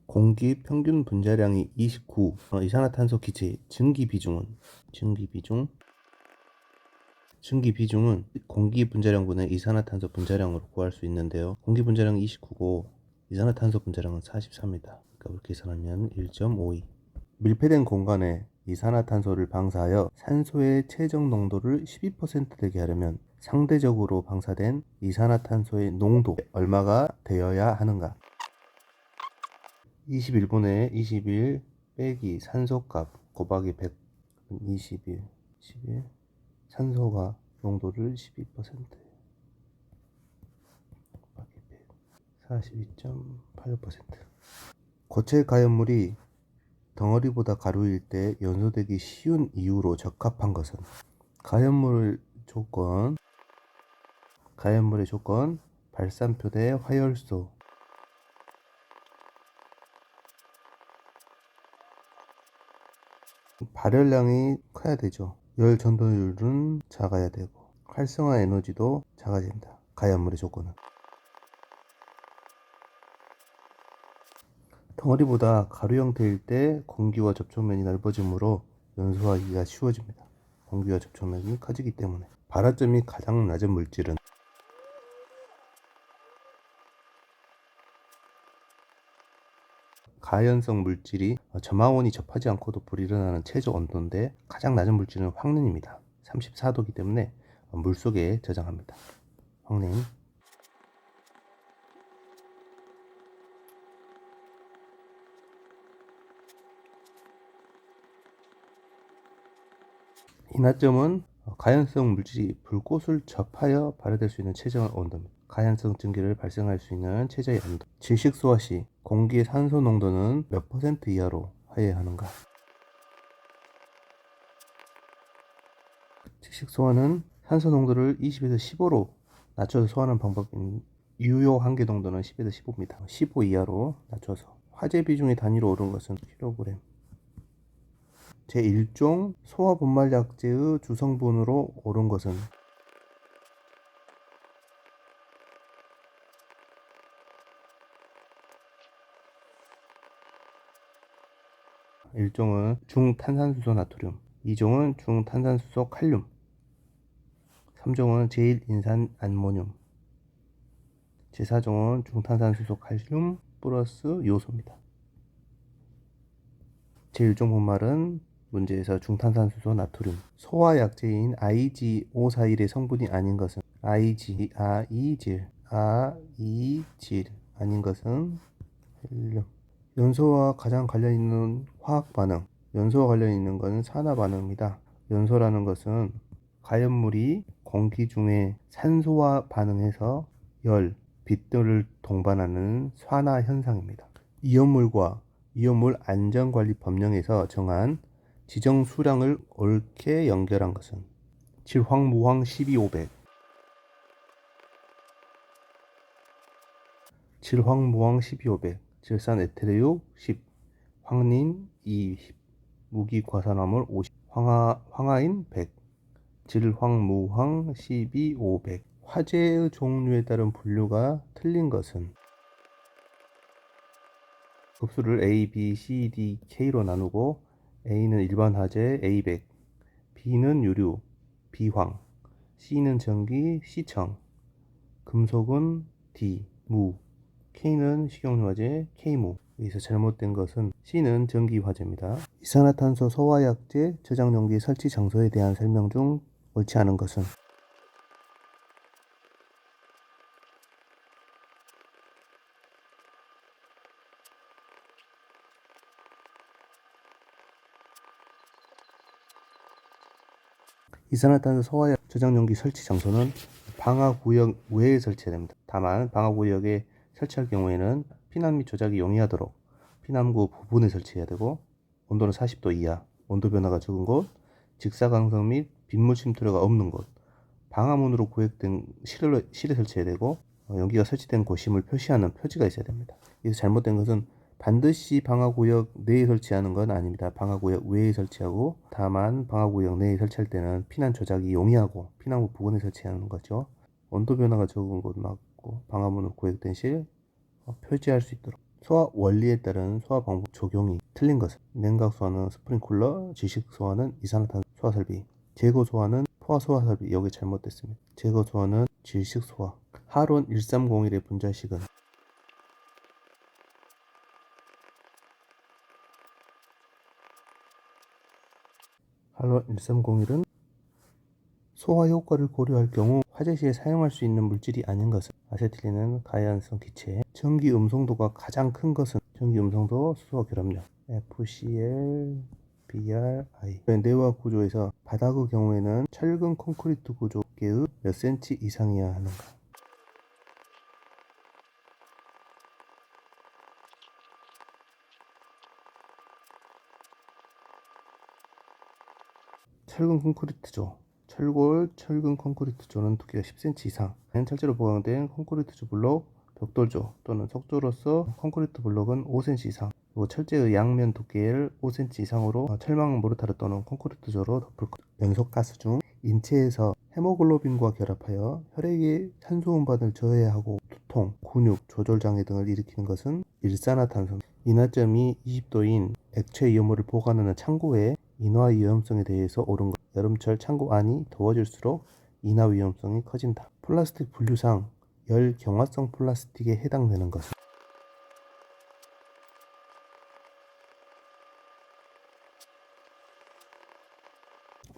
공기 평균 분자량이 29. 이산화탄소 기체 증기 비중은 공기 분자량분의 이산화탄소 분자량으로 구할 수 있는데요. 공기 분자량이 29고 이산화탄소 분자량은 44입니다. 그러니까 계산하면 1.52. 밀폐된 공간에 이산화탄소를 방사하여 산소의 최적 농도를 12% 되게 하려면 상대적으로 방사된 이산화탄소의 농도 얼마가 되어야 하는가? 21분의 21 빼기 산소값 곱하기 100. 21 산소가 농도를 12% 곱하기 100 42.86%. 고체 가연물이 덩어리보다 가루일 때 연소되기 쉬운 이유로 적합한 것은 가연물의 조건 발산표 대 화열소, 발열량이 커야 되죠. 열 전도율은 작아야 되고 활성화 에너지도 작아진다. 가연물의 조건은 덩어리보다 가루 형태일 때 공기와 접촉면이 넓어지므로 연소하기가 쉬워집니다. 공기와 접촉면이 커지기 때문에. 발화점이 가장 낮은 물질은 가연성 물질이 저마원이 접하지 않고도 불이 일어나는 최저 온도인데 가장 낮은 물질은 황린입니다. 34도이기 때문에 물속에 저장합니다. 황린. 인하점은 가연성 물질이 불꽃을 접하여 발효될 수 있는 최저 온도입니다. 가연성 증기를 발생할 수 있는 최저의 온도. 질식소화 시 공기의 산소 농도는 몇 % 이하로 하여야 하는가? 질식소화는 산소 농도를 20에서 15로 낮춰서 소화하는 방법인 유효 한계 농도는 10에서 15입니다. 15 이하로 낮춰서. 화재 비중이 단위로 오른 것은 kg. 제1종 소화분말약제의 주성분으로 오른 것은 일종은 중탄산수소 나트륨, 2종은 중탄산수소 칼륨, 3종은 제일인산 암모늄, 제4종은 중탄산수소 칼륨 플러스 요소입니다. 제1종 분말은 문제에서 중탄산수소 나트륨. 소화약제인 IG541의 성분이 아닌 것은 아이질 아닌 것은 헬륨. 연소와 가장 관련 있는 화학 반응. 연소와 관련 있는 것은 산화 반응입니다. 연소라는 것은 가연물이 공기 중에 산소와 반응해서 열, 빛 등을 동반하는 산화 현상입니다. 이온물과 이온물 안전관리 법령에서 정한 지정 수량을 옳게 연결한 것은 질황무황 12500, 질황무황 12500, 질산에테르유 10, 황린 20, 무기과산화물 50, 황화인 100, 질황무황 12500. 화재의 종류에 따른 분류가 틀린 것은 급수를 A, B, C, D, K로 나누고 A는 일반 화재 A100, B는 유류 B황, C는 전기 C청, 금속은 D, 무, K는 식용유화재 K무. 여기서 잘못된 것은 C는 전기화재입니다. 이산화탄소 소화약제 저장용기 설치 장소에 대한 설명 중 옳지 않은 것은 이산화탄소 소화약 저장용기 설치 장소는 방화구역 외에 설치해야 됩니다. 다만 방화구역에 설치할 경우에는 피난 및 조작이 용이하도록 피남구 부분에 설치해야 되고, 온도는 40도 이하, 온도 변화가 적은 곳, 직사광선 및 빗물 침투류가 없는 곳, 방화문으로 구획된 실에 설치해야 되고, 연기가 설치된 곳임을 표시하는 표지가 있어야 됩니다. 여기서 잘못된 것은 반드시 방화구역 내에 설치하는 건 아닙니다. 방화구역 외에 설치하고, 다만 방화구역 내에 설치할 때는 피난 조작이 용이하고 피난구 부근에 설치하는 거죠. 온도 변화가 적은 곳 막고 방화문으로 구획된 실 표지할 수 있도록. 소화 원리에 따른 소화 방법 적용이 틀린 것은 냉각 소화는 스프링클러, 지식 소화는 이산화탄소 소화 설비, 제거 소화는 포화 소화 설비. 여기 잘못됐습니다. 제거 소화는 질식 소화. 하론 1301의 분자식은 하론 1301은 소화 효과를 고려할 경우 화재 시에 사용할 수 있는 물질이 아닌 것은 아세틸린은 가연성 기체, 전기 음성도가 가장 큰 것은 전기 음성도, 수소 결합력 FCl, BrI. 내화 구조에서 바닥의 경우에는 철근 콘크리트 구조 두께의 몇 cm 이상이어야 하는가. 철근 콘크리트조, 철근 콘크리트조는 두께가 10cm 이상, 철제로 보강된 콘크리트조 블록, 벽돌조 또는 석조로서 콘크리트 블록은 5cm 이상, 그리고 철제의 양면 두께를 5cm 이상으로 철망 모르타르 또는 콘크리트조로 덮을 것. 연소가스 중 인체에서 헤모글로빈과 결합하여 혈액의 산소 운반을 저해하고 두통, 근육, 조절 장애 등을 일으키는 것은 일산화탄소. 인하점이 20도인 액체 이온물을 보관하는 창고에 인화 위험성에 대해서 옳은 것. 여름철 창고 안이 더워질수록 인화 위험성이 커진다. 플라스틱 분류상 열 경화성 플라스틱에 해당되는 것은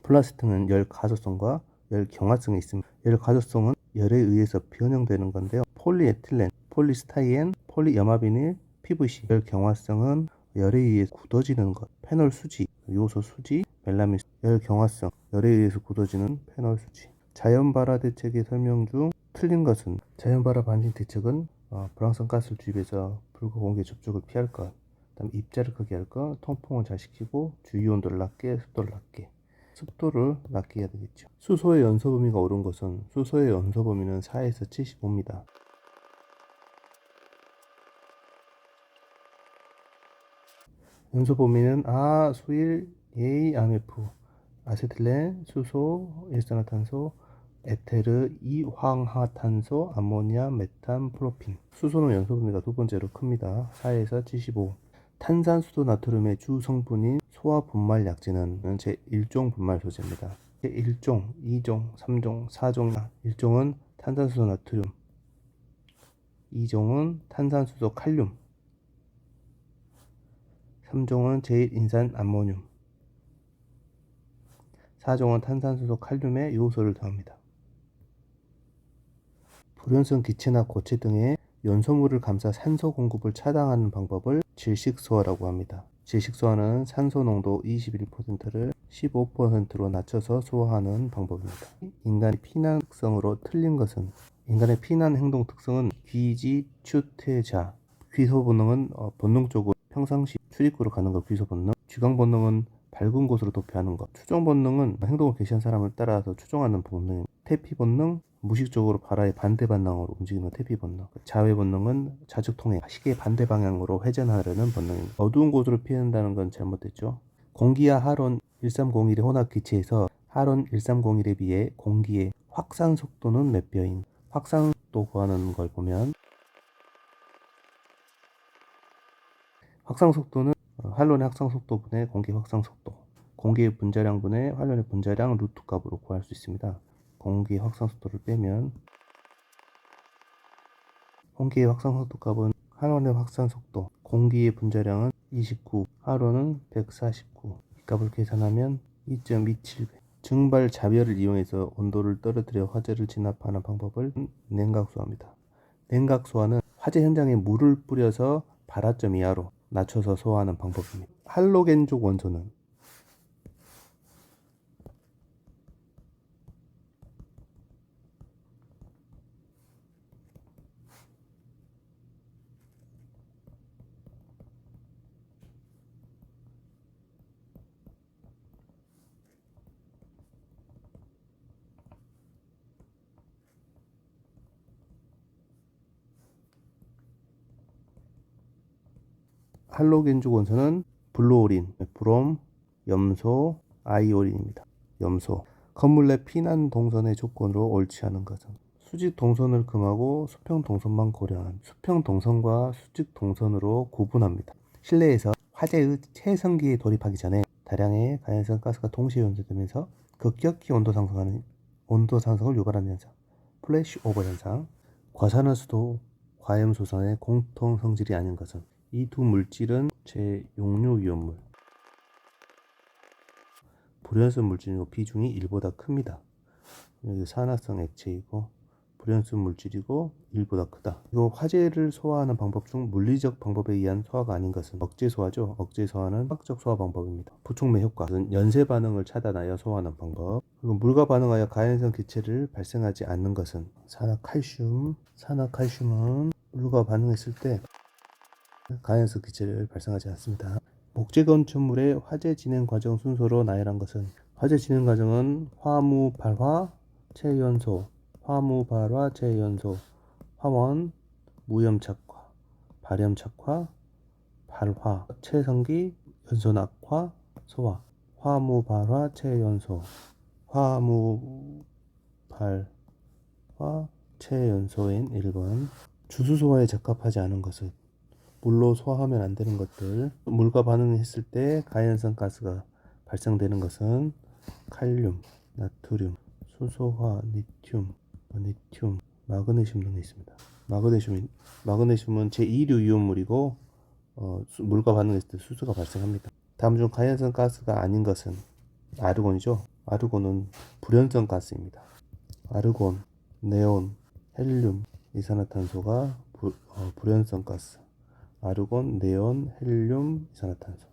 플라스틱은 열 가소성과 열 경화성이 있습니다. 열 가소성은 열에 의해서 변형되는 건데요. 폴리에틸렌, 폴리스타이엔, 폴리염화비닐, PVC. 열 경화성은 열에 의해 굳어지는 것, 페놀 수지, 요소 수지, 멜라민. 열 경화성, 열에 의해서 굳어지는 페놀 수지. 자연 발화 대책의 설명 중 틀린 것은 자연 발화 반진 대책은 불황성 가스를 주입해서 불과 공기 접촉을 피할 것, 그다음에 입자를 크게 할 것, 통풍을 잘 시키고 주유 온도를 낮게, 습도를 낮게. 습도를 낮게 해야 되겠죠. 수소의 연소 범위가 옳은 것은 수소의 연소 범위는 4에서 75입니다. 연소 범위는 수일, AMF, 아세틸렌, 수소, 일산화탄소, 에테르, 이황화탄소, 암모니아, 메탄, 프로핀. 수소는 연소 범위가 두 번째로 큽니다. 4에서 75. 탄산수소 나트륨의 주 성분인 소화 분말 약재는 제1종 분말 소재입니다. 제1종, 2종, 3종, 4종. 1종은 탄산수소 나트륨, 2종은 탄산수소 칼륨, 3종은 제1인산 암모늄, 4종은 탄산수소 칼륨에 요소를 더합니다. 불연성 기체나 고체 등의 연소물을 감싸 산소 공급을 차단하는 방법을 질식소화라고 합니다. 질식소화는 산소 농도 21%를 15%로 낮춰서 소화하는 방법입니다. 인간의 피난 특성으로 틀린 것은 인간의 피난 행동 특성은 귀지추퇴자. 귀소 본능은 본능적으로 평상시 출입구로 가는 것, 귀소 본능. 쥐강 본능은 밝은 곳으로 도피하는 것. 추종 본능은 행동을 개시한 사람을 따라서 추종하는 본능입니다. 퇴피 본능, 무의식적으로 바라의 반대 방향으로 움직이는 퇴피 본능. 자회 본능은 자축 통행, 시계 반대 방향으로 회전하려는 본능입니다. 어두운 곳으로 피한다는 건 잘못됐죠. 공기와 하론 1301의 혼합 기체에서 하론 1301에 비해 공기의 확산 속도는 몇 배인? 확산 속도 구하는 걸 보면 확산 속도는 활론의 확산 속도분의 공기 확산 속도, 공기의 분자량분의 활론의 분자량 루트 값으로 구할 수 있습니다. 공기의 확산 속도를 빼면 공기의 확산 속도 값은 활론의 확산 속도, 공기의 분자량은 29, 활론은 149. 이 값을 계산하면 2.270배. 증발 자별을 이용해서 온도를 떨어뜨려 화재를 진압하는 방법을 냉각소화입니다. 냉각소화는 화재 현장에 물을 뿌려서 발화점 이하로 낮춰서 소화하는 방법입니다. 할로겐족 원소는 할로겐족 원소는 블루오린, 브롬, 염소, 아이오린입니다. 염소. 건물 내 피난 동선의 조건으로 옳지 않은 것은 수직 동선을 금하고 수평 동선만 고려한 수평 동선과 수직 동선으로 구분합니다. 실내에서 화재의 최성기에 돌입하기 전에 다량의 가연성 가스가 동시에 연소되면서 급격히 온도 상승을 유발하는 현상, 플래시 오버 현상, 과산화수도 과염소산의 공통 성질이 아닌 것은 이 두 물질은 제용류 위험물, 불연소 물질이고 비중이 1보다 큽니다. 여기 산화성 액체이고 불연소 물질이고 1보다 크다. 이거 화재를 소화하는 방법 중 물리적 방법에 의한 소화가 아닌 것은 억제 소화죠. 억제 소화는 화학적 소화 방법입니다. 부촉매 효과는 연쇄 반응을 차단하여 소화하는 방법. 그리고 물과 반응하여 가연성 기체를 발생하지 않는 것은 산화칼슘. 산화칼슘은 물과 반응했을 때 가연성 기체를 발생하지 않습니다. 목재 건축물의 화재 진행 과정 순서로 나열한 것은 화재 진행 과정은 화무 발화 체연소, 화무 발화 체연소, 화원, 무염 착화, 발염 착화, 발화, 체성기, 연소 낙화, 소화, 화무 발화 체연소, 화무 발화 체연소인 1번. 주수 소화에 적합하지 않은 것은 물로 소화하면 안 되는 것들. 물과 반응했을 때 가연성 가스가 발생되는 것은 칼륨, 나트륨, 수소화, 리튬, 마그네슘 등이 있습니다. 마그네슘은 제2류 이온물이고 물과 반응했을 때 수소가 발생합니다. 다음 중 가연성 가스가 아닌 것은 아르곤이죠. 아르곤은 불연성 가스입니다. 아르곤, 네온, 헬륨, 이산화탄소가 불연성 가스. 아르곤, 네온, 헬륨, 이산화탄소.